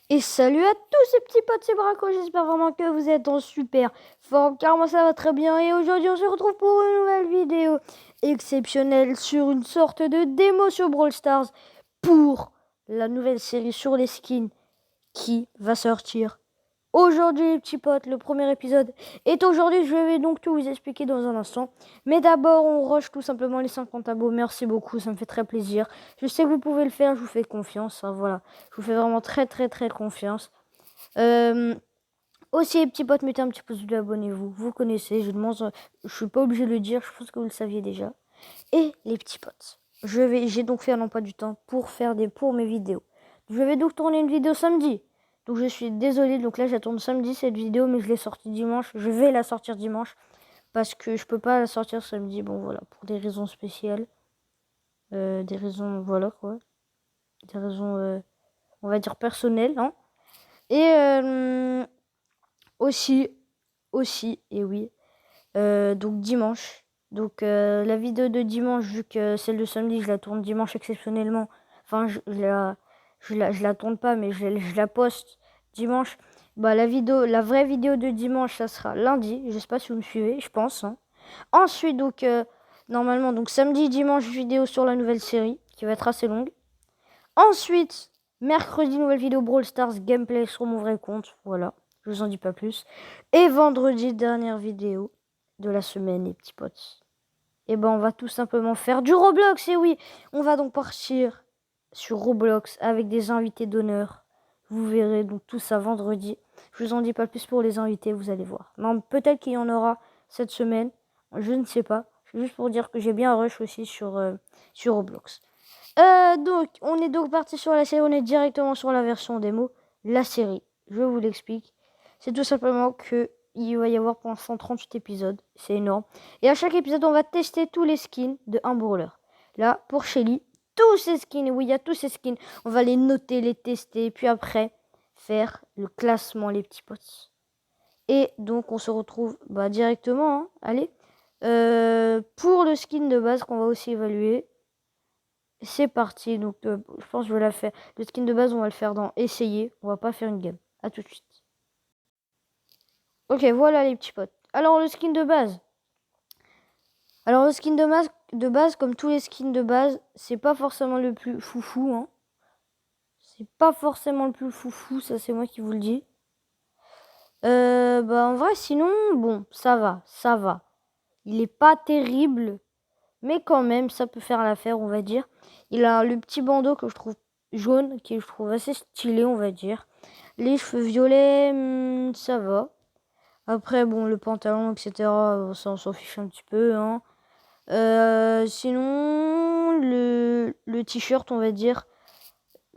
Et salut à tous ces petits potes, c'est Braco, j'espère vraiment que vous êtes en super forme, car moi ça va très bien. Et aujourd'hui on se retrouve pour une nouvelle vidéo exceptionnelle sur une sorte de démo sur Brawl Stars pour la nouvelle série sur les skins qui va sortir aujourd'hui les petits potes. Le premier épisode est aujourd'hui, je vais donc tout vous expliquer dans un instant. Mais d'abord on rush tout simplement les 50 abos, merci beaucoup, ça me fait très plaisir. Je sais que vous pouvez le faire, je vous fais confiance, hein, voilà. Je vous fais vraiment très confiance. Aussi les petits potes, mettez un petit pouce bleu, abonnez-vous, vous connaissez, je suis pas obligé de le dire, je pense que vous le saviez déjà. Et les petits potes, j'ai donc fait un emploi du temps pour mes vidéos. Je vais donc tourner une vidéo samedi. Donc je suis désolée, donc là j'attends samedi cette vidéo, mais je l'ai sortie dimanche. Je vais la sortir dimanche parce que je peux pas la sortir samedi. Bon voilà, pour des raisons spéciales, des raisons voilà quoi, des raisons on va dire personnelles, hein. Et aussi, et oui, donc dimanche. Donc la vidéo de dimanche, vu que celle de samedi, je la tourne dimanche exceptionnellement. Enfin, je la tourne pas, mais je la poste dimanche. Bah la vraie vidéo de dimanche, ça sera lundi. Je sais pas si vous me suivez, je pense, hein. Ensuite, donc normalement, donc samedi, dimanche, vidéo sur la nouvelle série, qui va être assez longue. Ensuite, mercredi, nouvelle vidéo Brawl Stars gameplay sur mon vrai compte. Voilà, je vous en dis pas plus. Et vendredi, dernière vidéo de la semaine, les petits potes. Et ben, on va tout simplement faire du Roblox. Et oui, on va donc partir sur Roblox avec des invités d'honneur. Vous verrez donc tout ça vendredi. Je vous en dis pas plus pour les invités, vous allez voir. Non, peut-être qu'il y en aura cette semaine. Je ne sais pas. C'est juste pour dire que j'ai bien rush aussi sur Roblox. Donc, on est donc parti sur la série, on est directement sur la version démo. La série, je vous l'explique. C'est tout simplement que il va y avoir pour l'instant 38 épisodes. C'est énorme. Et à chaque épisode, on va tester tous les skins de un brawler. Là, pour Shelly, tous ces skins, oui, il y a tous ces skins. On va les noter, les tester, puis après, faire le classement, les petits potes. Et donc, on se retrouve directement, hein, allez. Pour le skin de base qu'on va aussi évaluer. C'est parti, donc je pense que je vais la faire. Le skin de base, on va le faire dans essayer. On va pas faire une game. À tout de suite. Ok, voilà les petits potes. Alors le skin de base. Alors le skin de base, comme tous les skins de base, c'est pas forcément le plus foufou, hein. C'est pas forcément le plus foufou, ça c'est moi qui vous le dis. En vrai, sinon, bon, ça va. Il est pas terrible, mais quand même, ça peut faire l'affaire, on va dire. Il a le petit bandeau que je trouve jaune, qui je trouve assez stylé, on va dire. Les cheveux violets, ça va. Après, bon, le pantalon, etc., ça on s'en fiche un petit peu, hein. Sinon, le t-shirt, on va dire,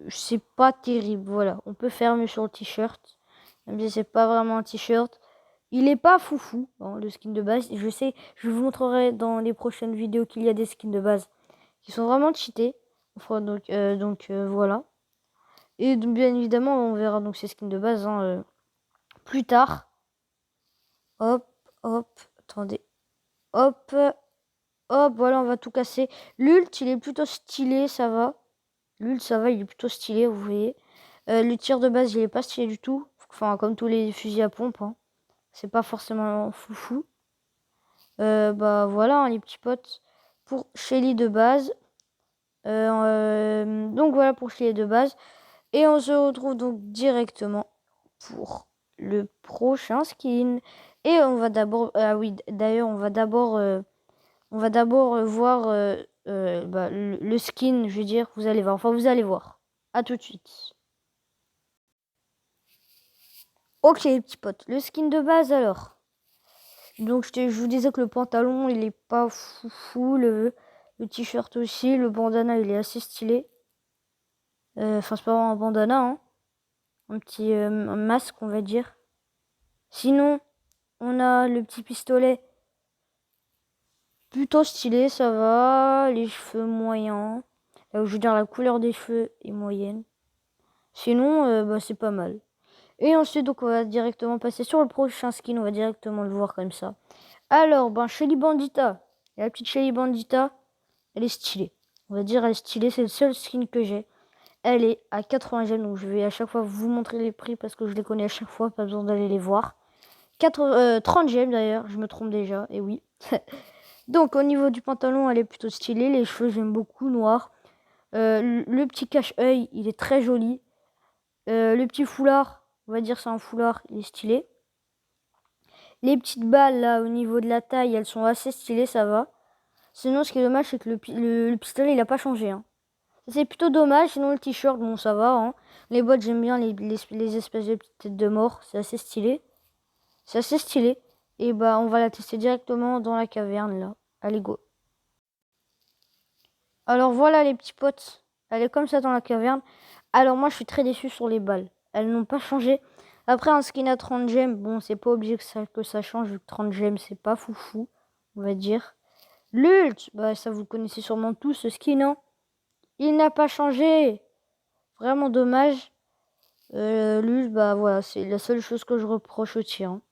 c'est pas terrible, voilà. On peut faire mieux sur le t-shirt, même si c'est pas vraiment un t-shirt. Il est pas foufou, hein, le skin de base. Je sais, je vous montrerai dans les prochaines vidéos qu'il y a des skins de base qui sont vraiment cheatés. Enfin, donc voilà. Et donc, bien évidemment, on verra donc ces skins de base, hein, plus tard. Hop, attendez. Hop, voilà, on va tout casser. L'ult, il est plutôt stylé, ça va. L'ult, ça va, il est plutôt stylé, vous voyez. Le tir de base, il est pas stylé du tout. Enfin, comme tous les fusils à pompe, hein. C'est pas forcément foufou. Voilà, hein, les petits potes. Pour Shelly de base. Donc voilà pour Shelly de base. Et on se retrouve donc directement pour le prochain skin. Et on va d'abord... Ah oui, d'ailleurs, on va d'abord voir le skin, je veux dire. Vous allez voir. Enfin, vous allez voir. À tout de suite. Ok, les petits potes. Le skin de base, alors. Donc, je vous disais que le pantalon, il est pas foufou. Le t-shirt aussi. Le bandana, il est assez stylé. Enfin, c'est pas vraiment un bandana, hein. Un petit un masque, on va dire. Sinon, on a le petit pistolet. Plutôt stylé, ça va. Les cheveux moyens. Je veux dire, la couleur des cheveux est moyenne. Sinon, c'est pas mal. Et ensuite, donc, on va directement passer sur le prochain skin. On va directement le voir comme ça. Alors, Shelly Bandita. La petite Shelly Bandita, elle est stylée. On va dire, elle est stylée. C'est le seul skin que j'ai. Elle est à 80 gemmes, donc je vais à chaque fois vous montrer les prix parce que je les connais à chaque fois, pas besoin d'aller les voir. 30 gemmes d'ailleurs, je me trompe déjà, et oui. Donc au niveau du pantalon, elle est plutôt stylée. Les cheveux, j'aime beaucoup, noir. Le petit cache-œil, il est très joli. Le petit foulard, on va dire c'est un foulard, il est stylé. Les petites balles là au niveau de la taille, elles sont assez stylées, ça va. Sinon, ce qui est dommage, c'est que le pistolet, il a pas changé. Hein. C'est plutôt dommage. Sinon, le t-shirt, bon, ça va. Hein. Les bottes, j'aime bien les espèces de petites têtes de mort. C'est assez stylé. C'est assez stylé. Et bah, on va la tester directement dans la caverne là. Allez, go. Alors voilà les petits potes. Elle est comme ça dans la caverne. Alors moi, je suis très déçu sur les balles. Elles n'ont pas changé. Après, un skin à 30 gemmes, bon, c'est pas obligé que ça change. Vu que 30 gemmes, c'est pas foufou, on va dire. L'ult, bah ça vous connaissez sûrement tous ce skin, hein. Il n'a pas changé. Vraiment dommage. L'ult, bah voilà, c'est la seule chose que je reproche au tir. Hein.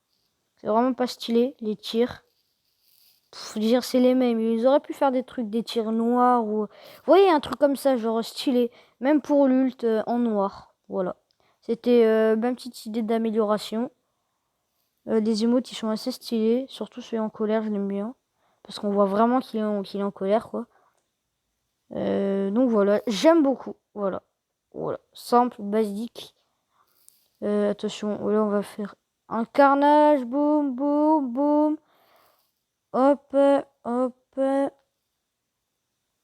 C'est vraiment pas stylé, les tirs. Faut dire c'est les mêmes. Ils auraient pu faire des trucs, des tirs noirs ou... Vous voyez, un truc comme ça, genre stylé. Même pour l'ult en noir. Voilà. C'était ma petite idée d'amélioration. Les emotes, ils sont assez stylés. Surtout celui en colère, je l'aime bien. Parce qu'on voit vraiment qu'il est en colère, quoi. Donc voilà, j'aime beaucoup. Voilà. Voilà. Simple, basique. Attention, là on va faire un carnage. Boum, boum, boum. Hop, hop,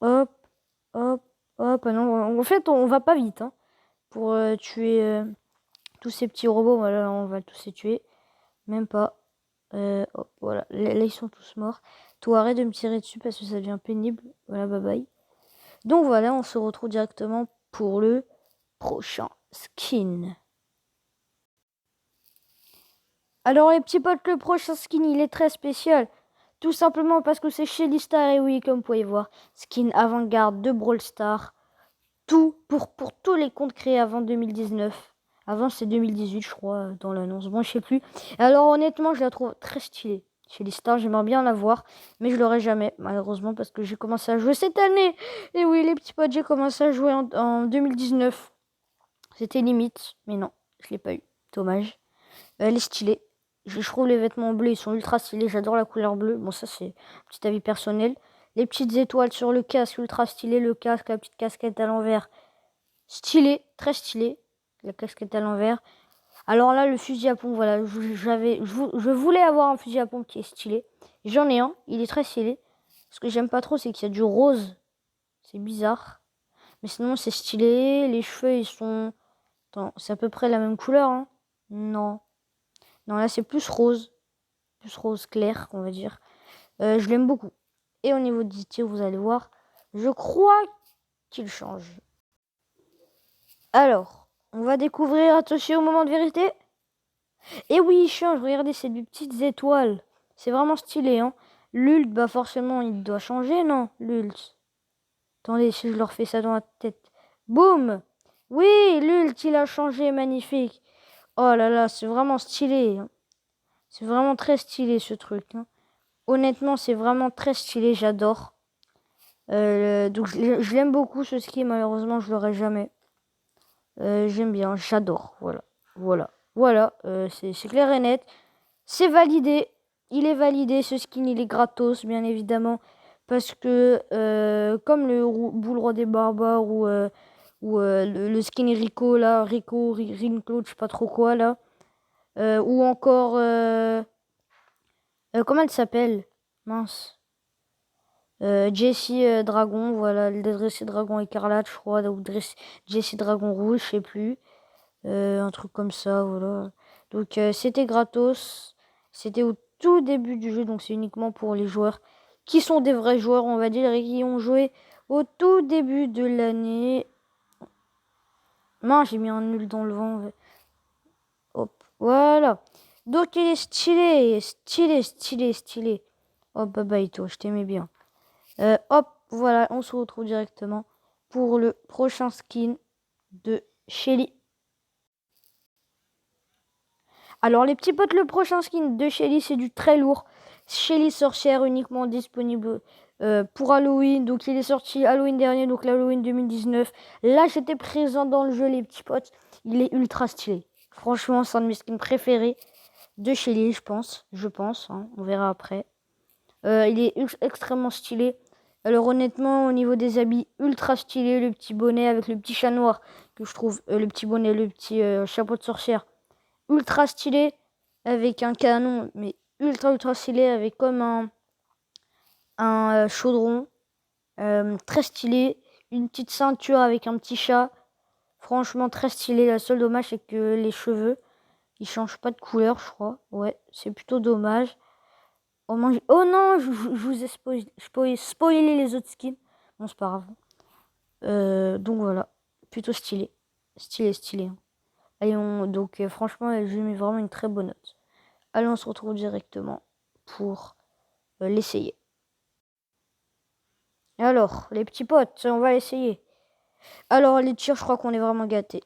hop, hop, hop. Ah non, en fait, on va pas vite. Hein, pour tuer tous ces petits robots. Voilà, on va tous les tuer. Même pas. Hop, voilà. Là, ils sont tous morts. Toi, arrête de me tirer dessus parce que ça devient pénible. Voilà, bye bye. Donc voilà, on se retrouve directement pour le prochain skin. Alors les petits potes, le prochain skin, il est très spécial. Tout simplement parce que c'est Shelly Star, et oui, comme vous pouvez voir, skin avant-garde de Brawl Stars. Tout pour tous les comptes créés avant 2019. Avant, c'est 2018, je crois, dans l'annonce. Bon, je sais plus. Alors honnêtement, je la trouve très stylée. Shelly Star, j'aimerais bien la voir, mais je l'aurai jamais, malheureusement, parce que j'ai commencé à jouer cette année. Et oui, les petits potes, j'ai commencé à jouer en 2019. C'était limite, mais non, je l'ai pas eu. Dommage. Elle est stylée. Je trouve les vêtements bleus, ils sont ultra stylés. J'adore la couleur bleue. Bon, ça, c'est un petit avis personnel. Les petites étoiles sur le casque, ultra stylé. Le casque, la petite casquette à l'envers. Stylé, très stylé. La casquette à l'envers. Alors là, le fusil à pompe, voilà. Je voulais avoir un fusil à pompe qui est stylé. J'en ai un. Il est très stylé. Ce que j'aime pas trop, c'est qu'il y a du rose. C'est bizarre. Mais sinon, c'est stylé. Les cheveux, ils sont... Attends, c'est à peu près la même couleur, hein. Non. Non, là, c'est plus rose. Plus rose clair, on va dire. Je l'aime beaucoup. Et au niveau des tirs, vous allez voir, je crois qu'il change. Alors, on va découvrir, attention au moment de vérité. Et oui, il change, regardez, c'est des petites étoiles. C'est vraiment stylé, hein. L'ult, bah forcément, il doit changer, non, l'ult. Attendez, si je leur fais ça dans la tête. Boum. Oui, l'ult, il a changé, magnifique. Oh là là, c'est vraiment stylé. Hein. C'est vraiment très stylé, ce truc. Hein. Honnêtement, c'est vraiment très stylé, j'adore. Donc je l'aime beaucoup ce ski, malheureusement je l'aurai jamais. J'aime bien, j'adore, voilà, c'est clair et net. C'est validé, il est validé, ce skin il est gratos bien évidemment. Parce que comme le boule roi des barbares ou le skin Rico là, Rico, je sais pas trop quoi là. Ou encore, comment elle s'appelle? Mince. Jessie Dragon, voilà, le Jessie Dragon écarlate, je crois, ou Jessie Dragon rouge, je sais plus. Un truc comme ça, voilà. Donc c'était gratos, c'était au tout début du jeu, donc c'est uniquement pour les joueurs qui sont des vrais joueurs, on va dire, et qui ont joué au tout début de l'année. Mince, j'ai mis un nul dans le vent. Hop, voilà. Donc il est stylé. Hop, bye bye toi, je t'aimais bien. Hop, voilà, on se retrouve directement pour le prochain skin de Shelly. Alors les petits potes, le prochain skin de Shelly, c'est du très lourd. Shelly sorcière uniquement disponible pour Halloween. Donc il est sorti Halloween dernier, donc l'Halloween 2019. Là j'étais présent dans le jeu les petits potes. Il est ultra stylé. Franchement c'est un de mes skins préférés de chez Lille, je pense, hein, on verra après. Il est extrêmement stylé. Alors honnêtement au niveau des habits, ultra stylé. Le petit bonnet avec le petit chat noir que je trouve, le petit bonnet, le petit chapeau de sorcière, ultra stylé. Avec un canon, mais ultra stylé, avec comme un chaudron, très stylé. Une petite ceinture avec un petit chat, franchement très stylé. Le seul dommage c'est que les cheveux, ils changent pas de couleur, je crois. Ouais, c'est plutôt dommage. Oh non, je vous ai spoilé les autres skins. Bon, c'est pas grave. Donc voilà, plutôt stylé. Stylé. Hein. Allez, donc franchement, je lui mets vraiment une très bonne note. Allez, on se retrouve directement pour l'essayer. Alors, les petits potes, on va essayer. Alors, les tirs, je crois qu'on est vraiment gâtés.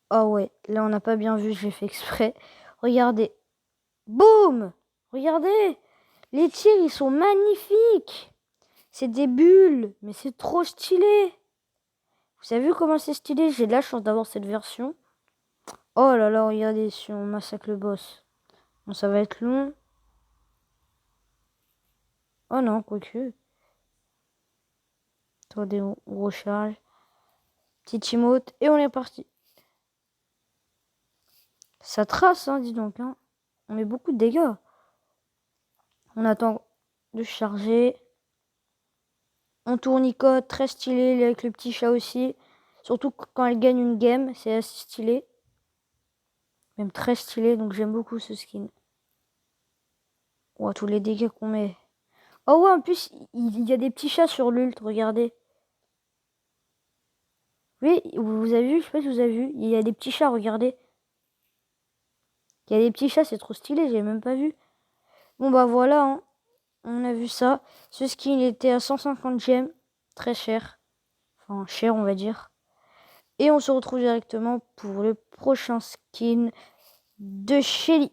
Ah ouais, là, on n'a pas bien vu, j'ai fait exprès. Regardez. Boum! Regardez! Les tirs, ils sont magnifiques! C'est des bulles, mais c'est trop stylé! Vous avez vu comment c'est stylé? J'ai de la chance d'avoir cette version. Oh là là, regardez si on massacre le boss. Bon, ça va être long. Oh non, quoique. Attendez, on recharge. Petit emote. Et on est parti. Ça trace, hein, dis donc. Hein. On met beaucoup de dégâts. On attend de charger. On tournicote, très stylé, avec le petit chat aussi. Surtout quand elle gagne une game, c'est assez stylé. Même très stylé, donc j'aime beaucoup ce skin. Oh, tous les dégâts qu'on met. Oh ouais, en plus, il y a des petits chats sur l'ult, regardez. Oui, vous avez vu, je sais pas si vous avez vu, il y a des petits chats, regardez. Il y a des petits chats, c'est trop stylé, j'ai même pas vu. Bon bah voilà, hein. On a vu ça. Ce skin il était à 150 gemmes, très cher. Enfin, cher on va dire. Et on se retrouve directement pour le prochain skin de Shelly.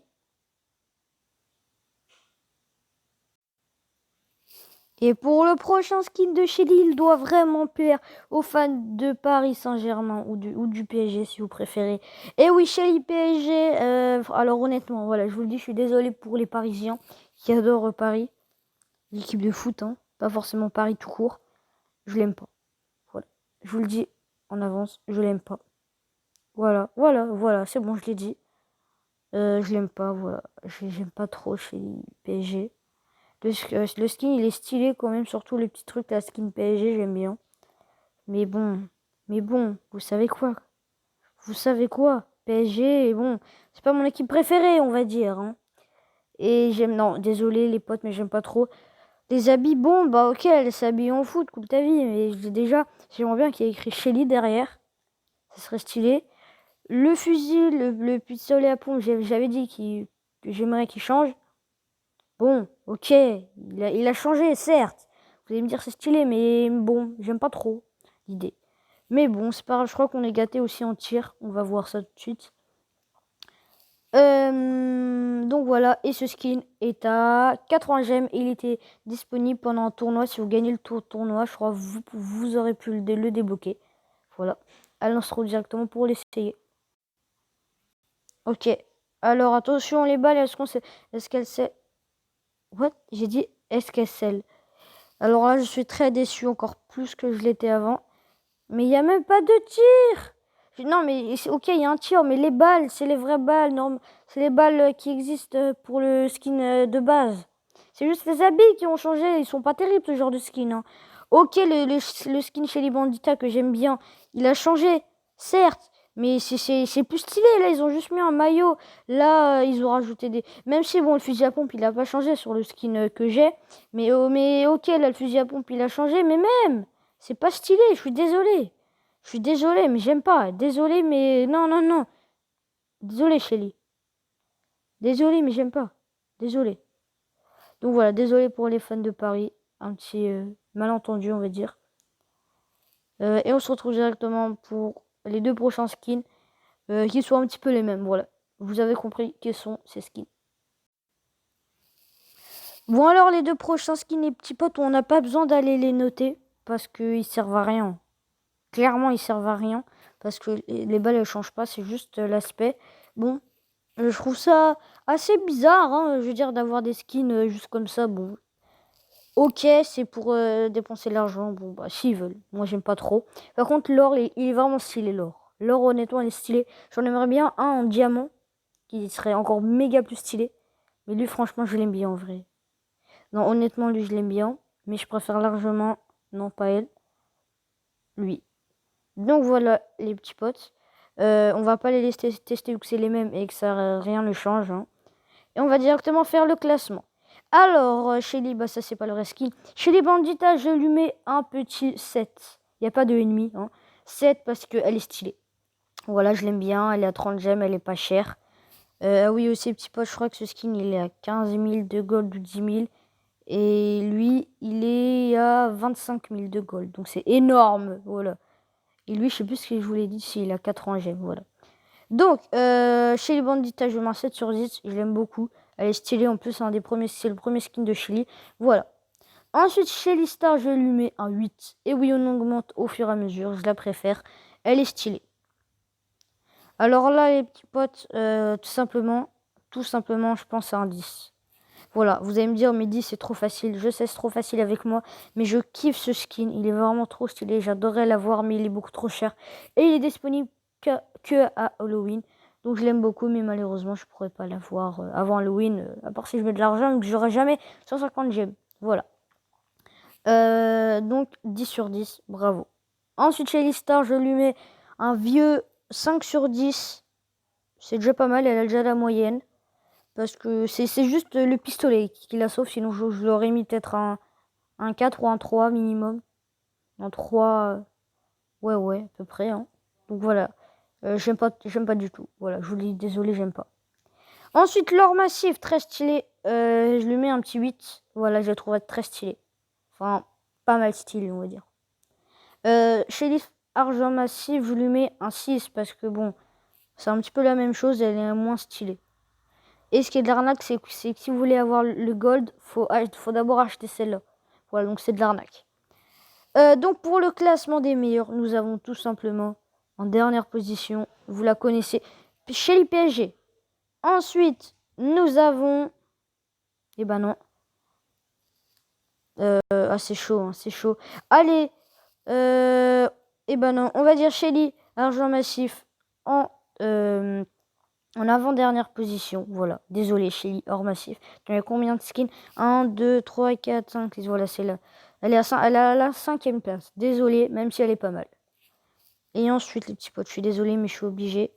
Et pour le prochain skin de Shelly, il doit vraiment plaire aux fans de Paris Saint-Germain ou du PSG si vous préférez. Et oui, Shelly PSG, alors honnêtement, voilà, je vous le dis, je suis désolé pour les Parisiens qui adorent Paris. L'équipe de foot, hein, pas forcément Paris tout court. Je l'aime pas. Voilà. Je vous le dis en avance, je l'aime pas. Voilà, c'est bon, je l'ai dit. Je l'aime pas, voilà. J'aime pas trop Shelly PSG. Le skin il est stylé quand même, surtout les petits trucs, la skin PSG, j'aime bien. Mais bon, vous savez quoi? Vous savez quoi? PSG, bon, c'est pas mon équipe préférée, on va dire. Hein. Et non, désolé les potes, mais j'aime pas trop. Les habits, bon, bah ok, elle s'habille en foot, coupe ta vie. Mais j'aimerais bien qu'il y ait écrit Shelly derrière. Ça serait stylé. Le fusil, le pistolet à pompe, j'avais dit que j'aimerais qu'il change. Bon, ok, il a changé, certes. Vous allez me dire c'est stylé, mais bon, j'aime pas trop l'idée. Mais bon, c'est pas grave, je crois qu'on est gâté aussi en tir. On va voir ça tout de suite. Donc voilà, et ce skin est à 80 gemmes. Il était disponible pendant un tournoi. Si vous gagnez le tournoi, je crois que vous aurez pu le débloquer. Voilà. Allez, on se retrouve directement pour l'essayer. Ok. Alors attention les balles, est-ce qu'elle sait... What? J'ai dit est-ce qu'elle scelle? Alors là, je suis très déçu, encore plus que je l'étais avant. Mais il n'y a même pas de tir. Non, mais ok, il y a un tir, mais les balles, c'est les vraies balles. Non, c'est les balles qui existent pour le skin de base. C'est juste les habits qui ont changé. Ils sont pas terribles, ce genre de skin. Hein. Ok, le skin chez les Bandita que j'aime bien, il a changé, certes. Mais c'est plus stylé. Là, ils ont juste mis un maillot. Là, ils ont rajouté des... Même si, bon, le fusil à pompe, il a pas changé sur le skin que j'ai. Mais ok, là, le fusil à pompe, il a changé. Mais même, c'est pas stylé. Je suis désolé. Je suis désolé, mais j'aime pas. Désolé, mais... Non. Désolé, Shelly. Désolé, mais j'aime pas. Désolé. Donc voilà, désolé pour les fans de Paris. Un petit malentendu, on va dire. Et on se retrouve directement pour les deux prochains skins. Qui sont un petit peu les mêmes, voilà. Vous avez compris quels sont ces skins. Bon, alors, les deux prochains skins, les petits potes, on n'a pas besoin d'aller les noter parce qu'ils servent à rien. Clairement, ils servent à rien parce que les balles, elles changent pas, c'est juste l'aspect. Bon, je trouve ça assez bizarre, hein, je veux dire, d'avoir des skins juste comme ça. Bon, ok, c'est pour dépenser de l'argent. Bon, bah, s'ils veulent. Moi, j'aime pas trop. Par contre, l'or, il est vraiment stylé, l'or. L'or, honnêtement, il est stylé. J'en aimerais bien un en diamant qui serait encore méga plus stylé. Mais lui, franchement, je l'aime bien en vrai. Non, honnêtement, lui, je l'aime bien. Mais je préfère largement, non, pas elle, lui. Donc voilà, les petits potes. On va pas les laisser tester vu que c'est les mêmes et que ça rien ne change, hein. Et on va directement faire le classement. Alors, Shelly, bah ça c'est pas le vrai skin. Shelly Bandita, je lui mets un petit 7. Il n'y a pas de ennemi, hein. 7 parce qu'elle est stylée. Voilà, je l'aime bien. Elle est à 30 gemmes, elle est pas chère. Oui, aussi, petit pote, je crois que ce skin il est à 15 000 de gold ou 10 000. Et lui, il est à 25 000 de gold. Donc c'est énorme. Voilà. Et lui, je sais plus ce que je vous l'ai dit, s'il a 80 gemmes. Voilà. Donc, Shelly Bandita, je mets un 7 sur 10. Je l'aime beaucoup. Elle est stylée. En plus, c'est le premier skin de Shelly. Voilà. Ensuite, Shelly Star, je lui mets un 8. Et oui, on augmente au fur et à mesure. Je la préfère. Elle est stylée. Alors là, les petits potes, tout simplement, je pense à un 10. Voilà, vous allez me dire, mais 10 c'est trop facile. Je sais, c'est trop facile avec moi. Mais je kiffe ce skin. Il est vraiment trop stylé. J'adorerais l'avoir, mais il est beaucoup trop cher. Et il est disponible que à Halloween. Donc je l'aime beaucoup, mais malheureusement, je pourrais pas l'avoir avant Halloween. À part si je mets de l'argent, donc j'aurai jamais 150 gemmes. Voilà. Donc 10 sur 10, bravo. Ensuite, chez Listar, je lui mets un vieux 5 sur 10. C'est déjà pas mal, elle a déjà la moyenne. Parce que c'est juste le pistolet qui la sauve, sinon je l'aurais mis peut-être un 4 ou un 3 minimum. Un 3, ouais, à peu près, hein. Donc voilà, j'aime pas du tout. Voilà, je vous dis désolé, j'aime pas. Ensuite, l'or massif, très stylé. Je lui mets un petit 8. Voilà, je le trouve très stylé. Enfin, pas mal stylé, on va dire. Shérif argent massif, je lui mets un 6 parce que bon, c'est un petit peu la même chose, elle est moins stylée. Et ce qui est de l'arnaque, c'est que si vous voulez avoir le gold, faut d'abord acheter celle-là. Voilà, donc c'est de l'arnaque. Donc pour le classement des meilleurs, nous avons tout simplement en dernière position, vous la connaissez, Shelly PSG. Ensuite, nous avons... Eh ben non. C'est chaud, hein, c'est chaud. Allez, eh ben non, on va dire Shelly, argent massif, en avant-dernière position. Voilà, désolé Shelly, hors massif. Tu as combien de skins? 1, 2, 3, 4, 5, 6, voilà, c'est là. Elle est à la 5e place. Désolé, même si elle est pas mal. Et ensuite, les petits potes, je suis désolé, mais je suis obligé.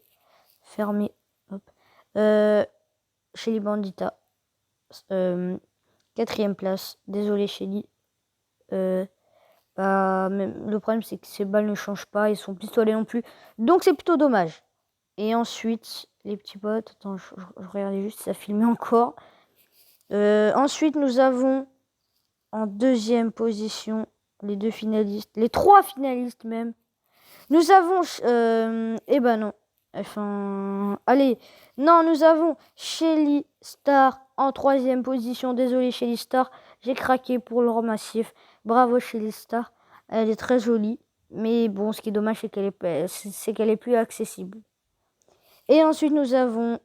Fermer. Hop. Shelly Bandita. 4e place. Désolé Shelly. Même, le problème, c'est que ces balles ne changent pas et son pistolet non plus. Donc, c'est plutôt dommage. Et ensuite, les petits potes, attends, je regardais juste si ça filmait encore. Ensuite, nous avons en deuxième position les 2 finalistes, les 3 finalistes même. Nous avons, eh ben non, enfin, allez, non, nous avons Shelly Star en 3e position. Désolé Shelly Star, j'ai craqué pour l'or massif. Bravo Shelly Star, elle est très jolie, mais bon, ce qui est dommage, c'est qu'elle est plus accessible. Et ensuite, nous avons,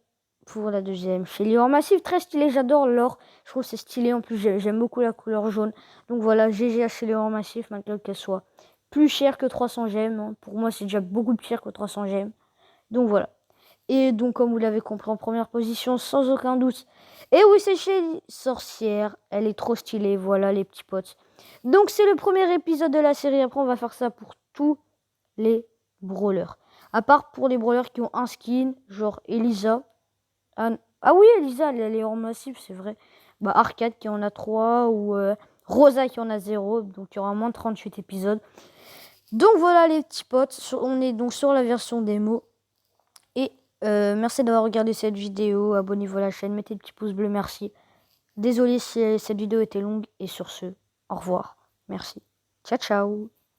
pour la deuxième, Shelly or massif, très stylé, j'adore l'or. Je trouve que c'est stylé, en plus, j'aime beaucoup la couleur jaune. Donc voilà, GG à Shelly or massif, maintenant qu'elle soit plus chère que 300 gemmes. Hein. Pour moi, c'est déjà beaucoup plus cher que 300 gemmes. Donc voilà. Et donc, comme vous l'avez compris, en première position, sans aucun doute. Et oui, c'est Shelly Sorcière. Elle est trop stylée, voilà les petits potes. Donc, c'est le premier épisode de la série. Après, on va faire ça pour tous les brawlers. À part pour les brawlers qui ont un skin, genre Elisa. Ah oui, Elisa, elle est hors massif, c'est vrai. Bah, Arcade qui en a 3 ou Rosa qui en a 0. Donc, il y aura moins de 38 épisodes. Donc, voilà les petits potes. On est donc sur la version démo. Et merci d'avoir regardé cette vidéo. Abonnez-vous à la chaîne, mettez le petit pouce bleu, merci. Désolé si cette vidéo était longue. Et sur ce, au revoir. Merci. Ciao, ciao.